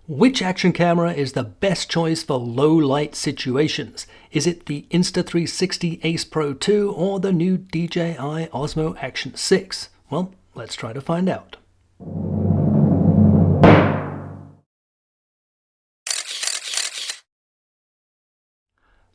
Which action camera is the best choice for low light situations? Is it the Insta360 Ace Pro 2 or the new DJI Osmo Action 6? Well, let's try to find out.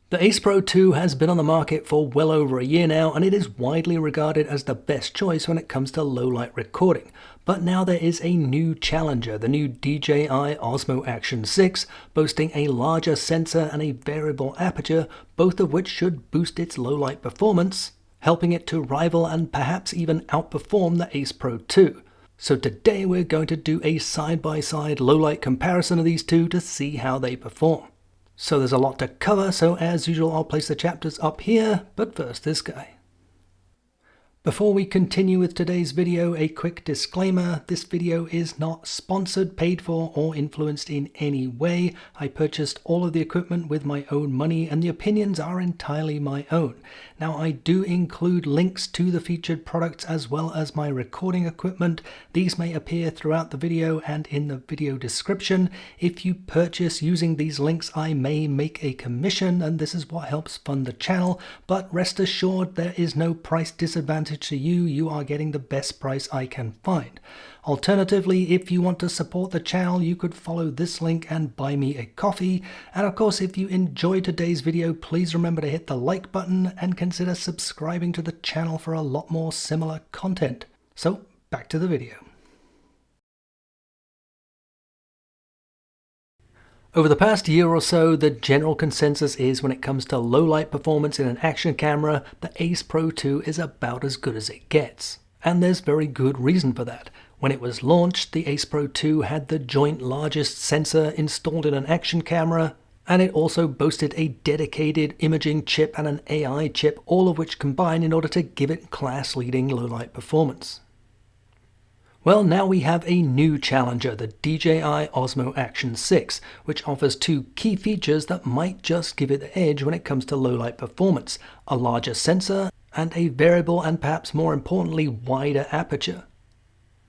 The Ace Pro 2 has been on the market for well over a year now, and it is widely regarded as the best choice when it comes to low-light recording. But now there is a new challenger, the new DJI Osmo Action 6, boasting a larger sensor and a variable aperture, both of which should boost its low-light performance, helping it to rival and perhaps even outperform the Ace Pro 2. So today we're going to do a side-by-side low-light comparison of these two to see how they perform. So there's a lot to cover, so as usual I'll place the chapters up here, but first this guy. Before we continue with today's video, a quick disclaimer: this video is not sponsored, paid for, or influenced in any way. I purchased all of the equipment with my own money, and the opinions are entirely my own. Now, I do include links to the featured products as well as my recording equipment. These may appear throughout the video and in the video description. If you purchase using these links, I may make a commission, and this is what helps fund the channel, but rest assured there is no price disadvantage to you. You are getting the best price I can find. Alternatively, if you want to support the channel, you could follow this link and buy me a coffee. And of course, if you enjoyed today's video, please remember to hit the like button and consider subscribing to the channel for a lot more similar content. So back to the video. Over the past year or so, the general consensus is when it comes to low light performance in an action camera, the Ace Pro 2 is about as good as it gets. And there's very good reason for that. When it was launched, the Ace Pro 2 had the joint largest sensor installed in an action camera, and it also boasted a dedicated imaging chip and an AI chip, all of which combine in order to give it class-leading low light performance. Well, now we have a new challenger, the DJI Osmo Action 6, which offers two key features that might just give it the edge when it comes to low-light performance: a larger sensor and a variable and perhaps more importantly wider aperture.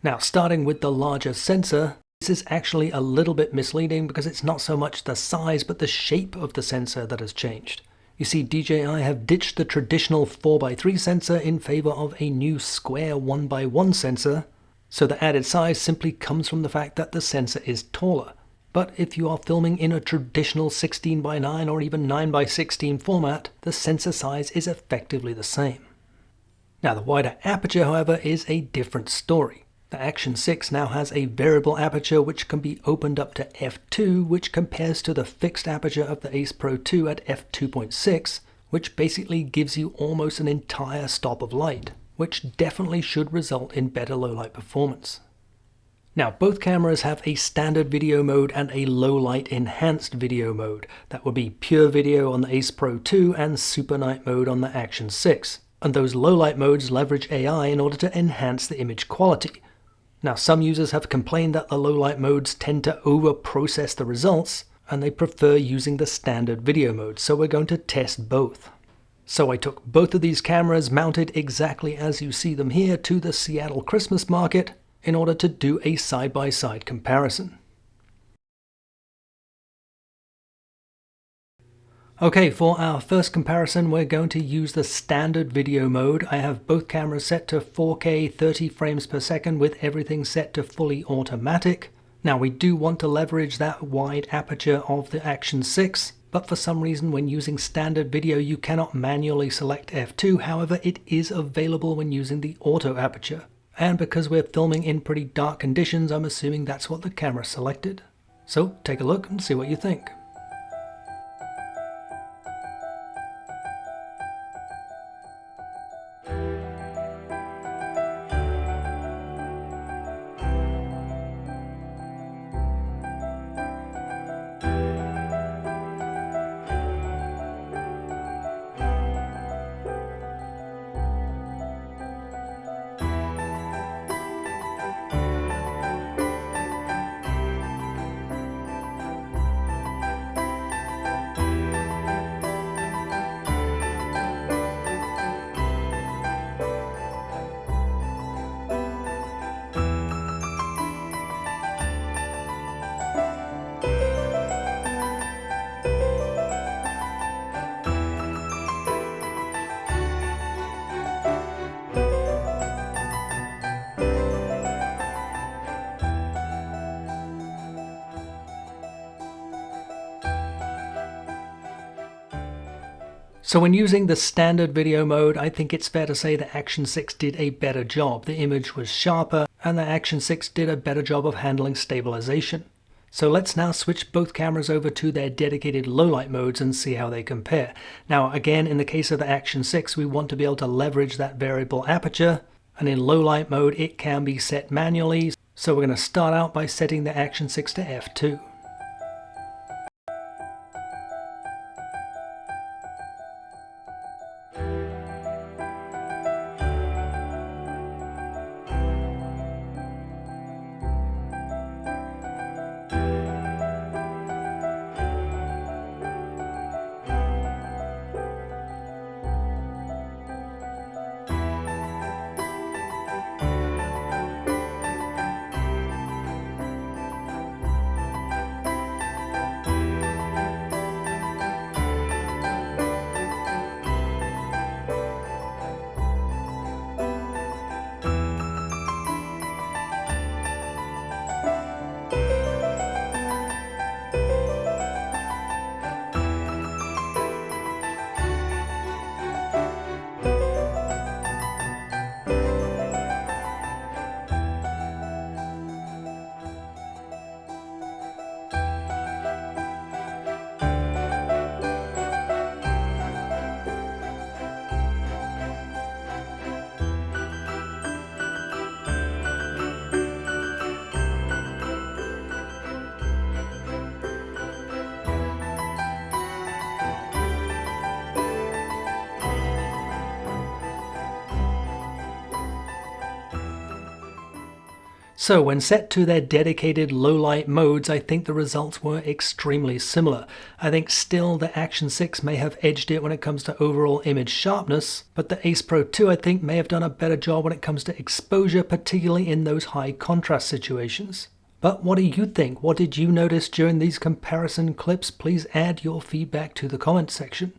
Now, starting with the larger sensor, this is actually a little bit misleading because it's not so much the size but the shape of the sensor that has changed. You see, DJI have ditched the traditional 4x3 sensor in favor of a new square 1x1 sensor. So the added size simply comes from the fact that the sensor is taller. But if you are filming in a traditional 16x9 or even 9x16 format, the sensor size is effectively the same. Now, the wider aperture, however, is a different story. The Action 6 now has a variable aperture which can be opened up to f2, which compares to the fixed aperture of the Ace Pro 2 at f2.6, which basically gives you almost an entire stop of light, which definitely should result in better low-light performance. Now, both cameras have a standard video mode and a low-light enhanced video mode. That would be pure video on the Ace Pro 2 and super night mode on the Action 6. And those low-light modes leverage AI in order to enhance the image quality. Now, some users have complained that the low-light modes tend to over-process the results, and they prefer using the standard video mode, so we're going to test both. So I took both of these cameras, mounted exactly as you see them here, to the Seattle Christmas market in order to do a side-by-side comparison. Okay, for our first comparison, we're going to use the standard video mode. I have both cameras set to 4K 30 frames per second with everything set to fully automatic. Now, we do want to leverage that wide aperture of the Action 6, but for some reason when using standard video you cannot manually select f2, however it is available when using the auto aperture. And because we're filming in pretty dark conditions, I'm assuming that's what the camera selected. So take a look and see what you think. So when using the standard video mode, I think it's fair to say that Action 6 did a better job. The image was sharper, and the Action 6 did a better job of handling stabilization. So let's now switch both cameras over to their dedicated low light modes and see how they compare. Now again, in the case of the Action 6, we want to be able to leverage that variable aperture, and in low light mode it can be set manually. So we're going to start out by setting the Action 6 to f2. So when set to their dedicated low light modes, I think the results were extremely similar. I think still the Action 6 may have edged it when it comes to overall image sharpness, but the Ace Pro 2 I think may have done a better job when it comes to exposure, particularly in those high contrast situations. But what do you think? What did you notice during these comparison clips? Please add your feedback to the comment section.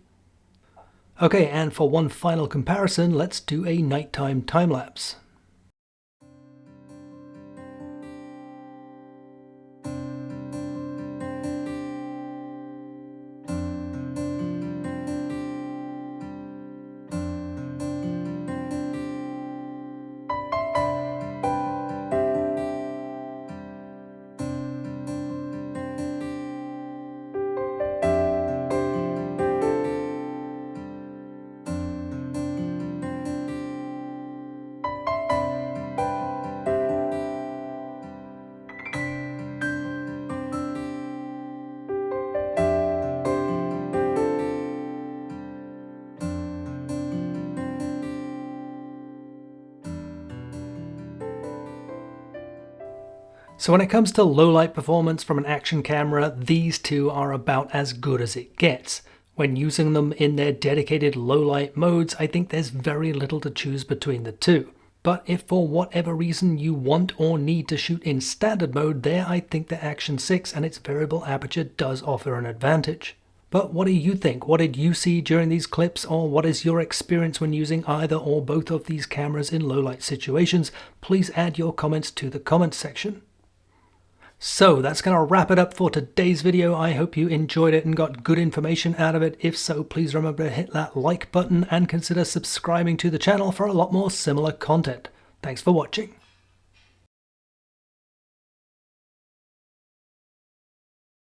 Okay, and for one final comparison, let's do a nighttime time lapse. So when it comes to low light performance from an action camera, these two are about as good as it gets. When using them in their dedicated low light modes, I think there's very little to choose between the two. But if for whatever reason you want or need to shoot in standard mode, there I think the Action 6 and its variable aperture does offer an advantage. But what do you think? What did you see during these clips, or what is your experience when using either or both of these cameras in low light situations? Please add your comments to the comments section. So that's going to wrap it up for today's video. I hope you enjoyed it and got good information out of it. If so, please remember to hit that like button and consider subscribing to the channel for a lot more similar content. Thanks for watching.